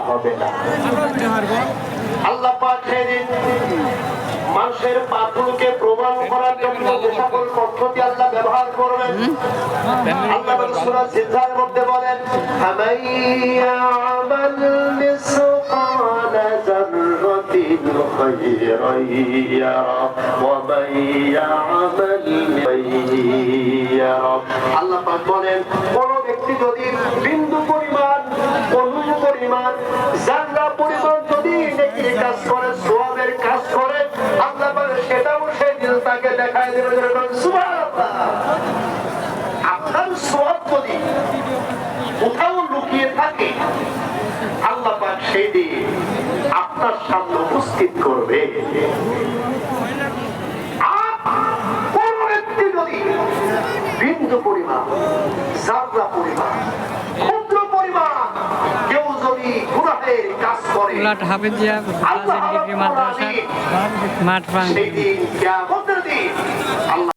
হবে না। আল্লাহ পাক সেদিন মানুষের পাপগুলোকে প্রমাণ করার জন্য যে সকল পদ্ধতি আল্লাহ ব্যবহার করবেন, আল্লাহ সূরা সিজদার মধ্যে বলেন, আমাল মিসকালা যাররাতিন খায়রান ইয়ারা ওয়া মান ইয়ামাল ইয়ারা। আল্লাহ পাক বলেন, কোন ব্যক্তি যদি বিন্দু পরিমাণ, অনু পরিমাণ, জাররা পরিমাণ যদি নেকির কাজ করে, সওয়াবের কাজ করে, আল্লাহ পাক সেটাও সেদিন তাকে দেখায় দেবে। সুবহানাল্লাহ। আপনার সওয়াব যদি কোথাও লুকিয়ে থাকে, আল্লাহ পাক সেদিন আপনার সামনে উপস্থিত করবে। আর কোন ব্যক্তি যদি বিন্দু পরিমাণ, জাররা পরিমাণ, ক্ষুদ্র পরিমাণ কেউ যদি গুনাহের কাজ করে, হাফেজিয়া মাদ্রাসা মাঠ সেই দিন কিয়ামতের দিন আল্লাহ